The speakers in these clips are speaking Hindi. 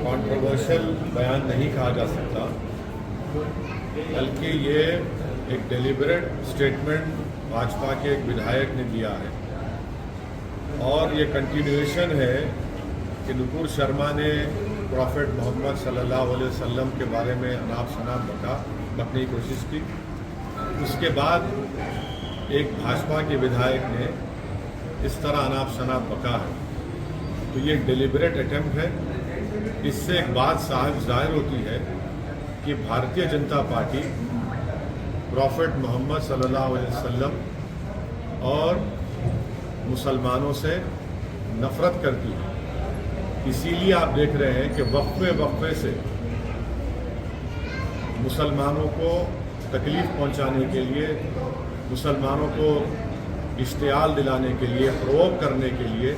कंट्रोवर्शियल बयान नहीं कहा जा सकता, बल्कि ये एक डेलिबरेट स्टेटमेंट भाजपा के एक विधायक ने दिया है और ये कंटिन्यूएशन है कि नुपुर शर्मा ने प्रॉफेट मोहम्मद सल्लल्लाहु अलैहि वसल्लम के बारे में अनाप शनाप बकने की कोशिश की। उसके बाद एक भाजपा के विधायक ने इस तरह अनाप शनाप बका है, तो ये डेलिबरेट अटेम्प्ट है। इससे एक बात साफ जाहिर होती है कि भारतीय जनता पार्टी प्रॉफेट मोहम्मद सल्लल्लाहु अलैहि वसल्लम और मुसलमानों से नफरत करती है। इसीलिए आप देख रहे हैं कि वक्फे से मुसलमानों को तकलीफ पहुंचाने के लिए, मुसलमानों को इश्तियाल दिलाने के लिए, प्रोवोक करने के लिए,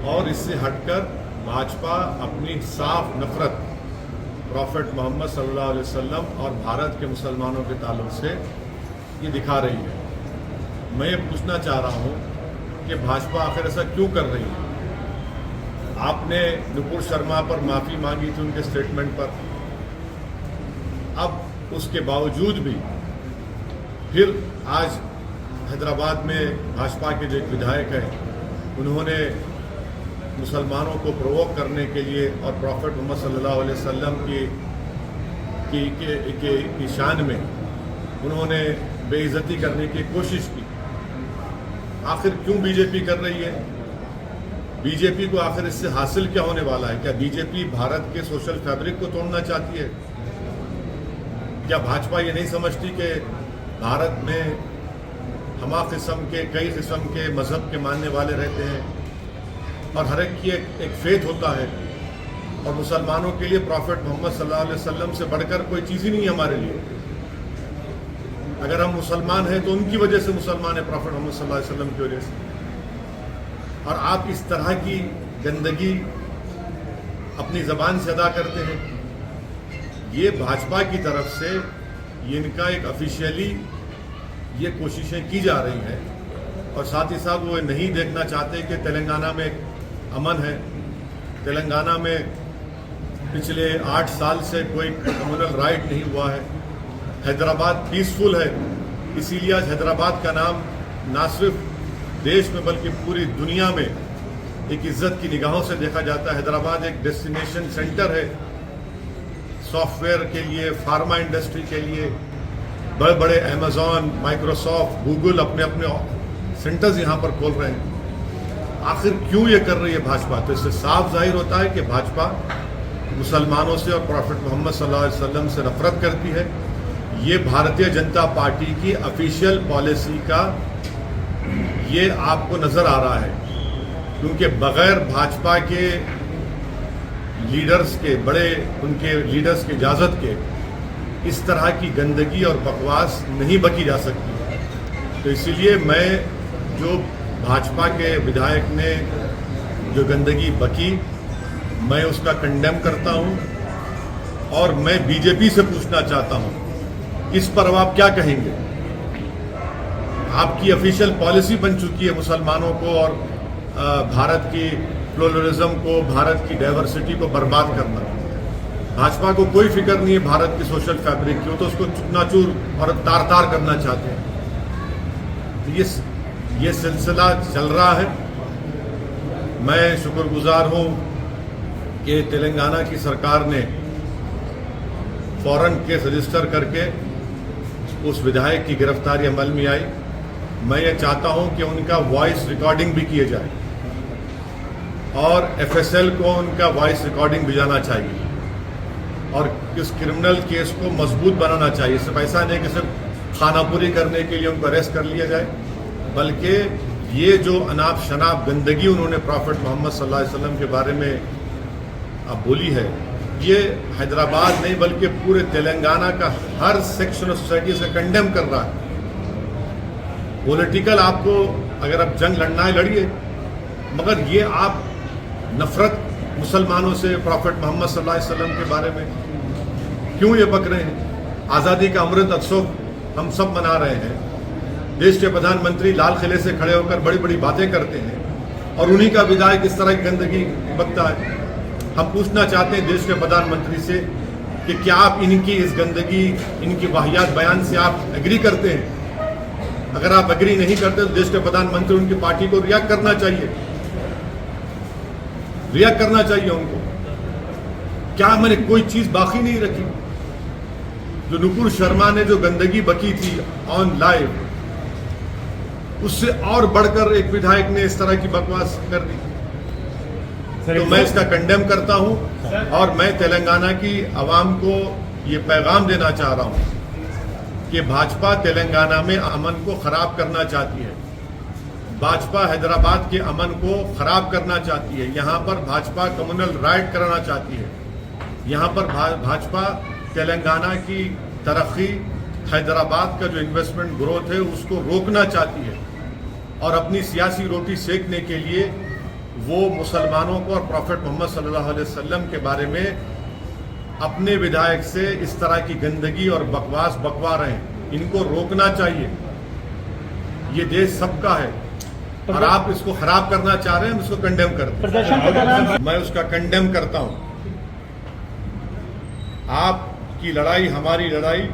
और इससे हटकर भाजपा अपनी साफ नफरत प्रॉफेट मोहम्मद सल्लल्लाहु अलैहि वसल्लम और भारत के मुसलमानों के ताल्लुक से ये दिखा रही है। मैं ये पूछना चाह रहा हूँ कि भाजपा आखिर ऐसा क्यों कर रही है? आपने नुपुर शर्मा पर माफ़ी मांगी थी उनके स्टेटमेंट पर, अब उसके बावजूद भी फिर आज हैदराबाद में भाजपा के जो एक विधायक हैं, उन्होंने मुसलमानों को प्रोवोक करने के लिए और प्रॉफेट मोहम्मद सल्लल्लाहु अलैहि वसल्लम की शान में उन्होंने बेइज्जती करने की कोशिश की। आखिर क्यों बीजेपी कर रही है? बीजेपी को आखिर इससे हासिल क्या होने वाला है? क्या बीजेपी भारत के सोशल फैब्रिक को तोड़ना चाहती है? क्या भाजपा ये नहीं समझती कि भारत में हमा किस्म के, कई किस्म के मजहब के मानने वाले रहते हैं और हर एक की एक फेथ होता है, और मुसलमानों के लिए प्रॉफेट मोहम्मद सल्लल्लाहु अलैहि वसल्लम से बढ़कर कोई चीज़ ही नहीं है हमारे लिए। अगर हम मुसलमान हैं तो उनकी वजह से मुसलमान है, प्रॉफेट मोहम्मद सल्लल्लाहु अलैहि वसल्लम की वजह से। और आप इस तरह की गंदगी अपनी ज़बान से अदा करते हैं। ये भाजपा की तरफ से इनका एक ऑफिशियली ये कोशिशें की जा रही हैं, और साथ ही साथ वो नहीं देखना चाहते कि तेलंगाना में अमन है। तेलंगाना में पिछले 8 साल से कोई कम्युनल राइट नहीं हुआ है। हैदराबाद पीसफुल है, इसीलिए आज हैदराबाद का नाम ना सिर्फ देश में बल्कि पूरी दुनिया में एक इज्जत की निगाहों से देखा जाता है। हैदराबाद एक डेस्टिनेशन सेंटर है सॉफ्टवेयर के लिए, फार्मा इंडस्ट्री के लिए। बड़े बड़े अमेजॉन, माइक्रोसॉफ्ट, गूगल अपने अपने सेंटर्स यहाँ पर खोल रहे हैं। आखिर क्यों ये कर रही है भाजपा? तो इससे साफ जाहिर होता है कि भाजपा मुसलमानों से और प्रॉफेट मोहम्मद सल्लल्लाहु अलैहि वसल्लम से नफरत करती है। ये भारतीय जनता पार्टी की ऑफिशियल पॉलिसी का ये आपको नजर आ रहा है, क्योंकि बगैर भाजपा के लीडर्स के, बड़े उनके लीडर्स की इजाज़त के इस तरह की गंदगी और बकवास नहीं बकी जा सकती। तो इसीलिए मैं जो भाजपा के विधायक ने जो गंदगी बकी, मैं उसका कंडेम करता हूं, और मैं बीजेपी से पूछना चाहता हूं इस पर अब आप क्या कहेंगे? आपकी ऑफिशियल पॉलिसी बन चुकी है मुसलमानों को और भारत की प्लुरलिज्म को, भारत की डाइवर्सिटी को बर्बाद करना। भाजपा को कोई फिक्र नहीं है भारत की सोशल फैब्रिक की, वो तो उसको चूर और तार तार करना चाहते हैं। तो ये सिलसिला चल रहा है। मैं शुक्रगुजार हूं कि तेलंगाना की सरकार ने फौरन केस रजिस्टर करके उस विधायक की गिरफ्तारी अमल में आई। मैं ये चाहता हूं कि उनका वॉइस रिकॉर्डिंग भी किए जाए और एफएसएल को उनका वॉइस रिकॉर्डिंग भिजाना चाहिए, और इस क्रिमिनल केस को मजबूत बनाना चाहिए। सिर्फ ऐसा नहीं कि सिर्फ खानापुरी करने के लिए उनको अरेस्ट कर लिया जाए, बल्कि ये जो अनाप शनाप गंदगी उन्होंने प्रॉफेट मोहम्मद सल्लल्लाहु अलैहि वसल्लम के बारे में अब बोली है, ये हैदराबाद नहीं बल्कि पूरे तेलंगाना का हर सेक्शन ऑफ सोसाइटी से कंडेम कर रहा है। पॉलिटिकल आपको अगर आप जंग लड़ना है लड़िए, मगर ये आप नफरत मुसलमानों से, प्रॉफेट मोहम्मद सल्लल्लाहु अलैहि वसल्लम के बारे में क्यों ये बक रहे हैं? आज़ादी का अमृत उत्सव हम सब मना रहे हैं। देश के प्रधानमंत्री लाल किले से खड़े होकर बड़ी बड़ी बातें करते हैं, और उन्हीं का विधायक इस तरह की गंदगी बकता है। हम पूछना चाहते हैं देश के प्रधानमंत्री से कि क्या आप इनकी इस गंदगी, इनकी वाहियात बयान से आप एग्री करते हैं? अगर आप एग्री नहीं करते तो देश के प्रधानमंत्री उनकी पार्टी को रिएक्ट करना चाहिए, रिएक्ट करना चाहिए उनको। क्या मैंने कोई चीज बाकी नहीं रखी? जो नुपुर शर्मा ने जो गंदगी बकी थी ऑन लाइव, उससे और बढ़कर एक विधायक ने इस तरह की बकवास कर दी। तो मैं इसका कंडेम करता हूं और मैं तेलंगाना की आवाम को ये पैगाम देना चाह रहा हूं कि भाजपा तेलंगाना में अमन को खराब करना चाहती है। भाजपा हैदराबाद के अमन को खराब करना चाहती है। यहां पर भाजपा कम्युनल राइट कराना चाहती है। यहां पर भाजपा तेलंगाना की तरक्की, हैदराबाद का जो इन्वेस्टमेंट ग्रोथ है उसको रोकना चाहती है और अपनी सियासी रोटी सेकने के लिए वो मुसलमानों को और प्रॉफेट मोहम्मद सल्लल्लाहु अलैहि वसल्लम के बारे में अपने विधायक से इस तरह की गंदगी और बकवास बकवा रहे हैं। इनको रोकना चाहिए। ये देश सबका है और आप इसको खराब करना चाह रहे हैं, हम इसको कंडेम करते हैं। प्रदर्शन के दौरान मैं उसका कंडेम करता हूं। आपकी लड़ाई, हमारी लड़ाई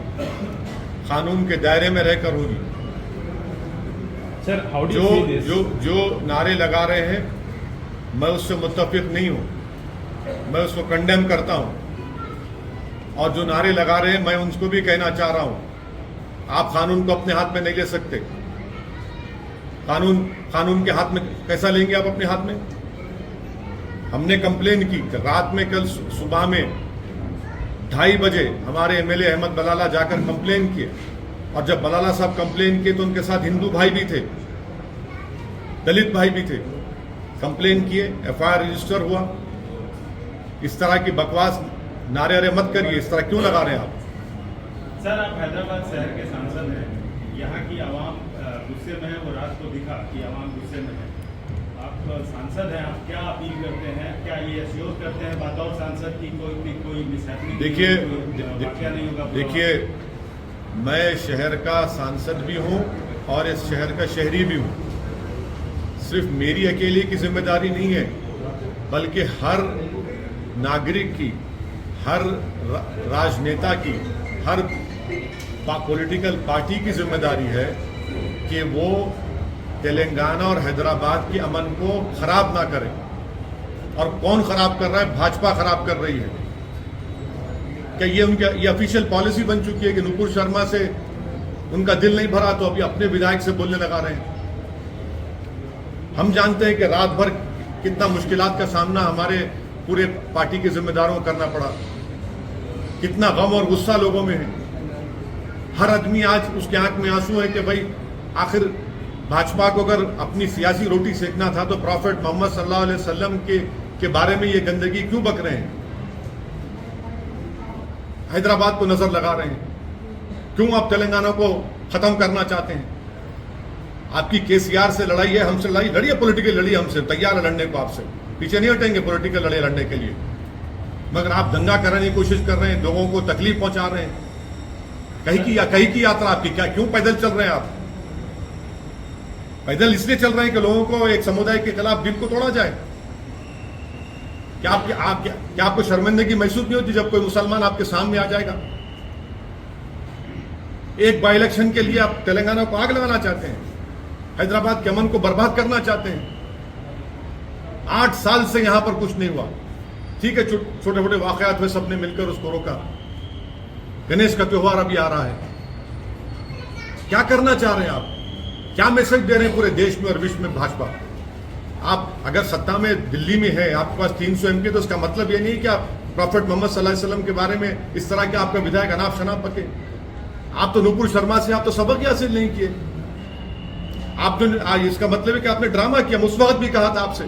कानून के दायरे में रहकर होगी। Sir, how do you see this? जो नारे लगा रहे हैं मैं उससे मुत्तफिक नहीं हूं, मैं उसको कंडेम करता हूं। और जो नारे लगा रहे हैं मैं उनको भी कहना चाह रहा हूं, आप कानून को अपने हाथ में नहीं ले सकते। कानून के हाथ में कैसा लेंगे आप अपने हाथ में? हमने कंप्लेन की रात में, कल सुबह में 2:30 बजे हमारे एमएलए अहमद बलाला जाकर कंप्लेन किए और जब बलाला साहब कंप्लेन किए तो उनके साथ हिंदू भाई भी थे, दलित भाई भी थे। कंप्लेन किए, एफआईआर रजिस्टर हुआ। इस तरह की बकवास नारे अरे मत करिए। इस तरह क्यों लगा रहे हैं आप? सर, आप हैदराबाद शहर के सांसद हैं। यहाँ की आवाम गुस्से में है, वो रात को दिखा कि आवाम गुस्से में है। आप सांसद हैं, आप क्या अपील करते हैं? क्या ये एश्योर करते हैं बतौर सांसद की कोई मिसहैपनिंग नहीं होगा? देखिए, मैं शहर का सांसद भी हूँ और इस शहर का शहरी भी हूँ। सिर्फ मेरी अकेले की जिम्मेदारी नहीं है, बल्कि हर नागरिक की, हर राजनेता की, हर पॉलिटिकल पार्टी की जिम्मेदारी है कि वो तेलंगाना और हैदराबाद के अमन को खराब ना करें। और कौन खराब कर रहा है? भाजपा खराब कर रही है। क्या ये ऑफिशियल पॉलिसी बन चुकी है कि नुपुर शर्मा से उनका दिल नहीं भरा तो अभी अपने विधायक से बोलने लगा रहे हैं? हम जानते हैं कि रात भर कितना मुश्किलात का सामना हमारे पूरे पार्टी के जिम्मेदारों को करना पड़ा, कितना गम और गुस्सा लोगों में है। हर आदमी आज उसके आंख में आंसू है कि भाई आखिर भाजपा को अगर अपनी सियासी रोटी सेकना था तो प्रॉफेट मोहम्मद सल्लल्लाहु अलैहि वसल्लम के बारे में ये गंदगी क्यों बक रहे हैं? हैदराबाद को नजर लगा रहे हैं। क्यों आप तेलंगाना को खत्म करना चाहते हैं? आपकी केसीआर से लड़ाई है, हमसे लड़ाई लड़िए, पॉलिटिकल लड़िए, हमसे तैयार है लड़ने को। आपसे पीछे नहीं हटेंगे पॉलिटिकल लड़ाई लड़ने के लिए। मगर आप दंगा कराने की कोशिश कर रहे हैं, लोगों को तकलीफ पहुंचा रहे हैं। कहीं की यात्रा आपकी? क्या क्यों पैदल चल रहे हैं आप? पैदल इसलिए चल रहे हैं कि लोगों को एक समुदाय के खिलाफ दिल को तोड़ा जाए। क्या आपको शर्मिंदगी महसूस नहीं होती जब कोई मुसलमान आपके सामने आ जाएगा? एक बाई इलेक्शन के लिए आप तेलंगाना को आग लगाना चाहते हैं, हैदराबाद के अमन को बर्बाद करना चाहते हैं। 8 साल से यहां पर कुछ नहीं हुआ। ठीक है, छोटे छोटे वाकयात में सबने मिलकर उसको रोका। गणेश का त्योहार अभी आ रहा है। क्या करना चाह रहे हैं आप? क्या मैसेज दे रहे हैं पूरे देश में और विश्व में भाजपा? आप अगर सत्ता में दिल्ली में है, आपके पास 300 MP, तो इसका मतलब ये नहीं कि आप प्रॉफेट मोहम्मद सल्लल्लाहु अलैहि वसल्लम के बारे में इस तरह के आपका विधायक अनाप शनाप पके। आप तो नुपुर शर्मा से आप तो सबक ही हासिल नहीं किए। आप जो इसका मतलब है कि आपने ड्रामा किया। उस वक्त भी कहा था आपसे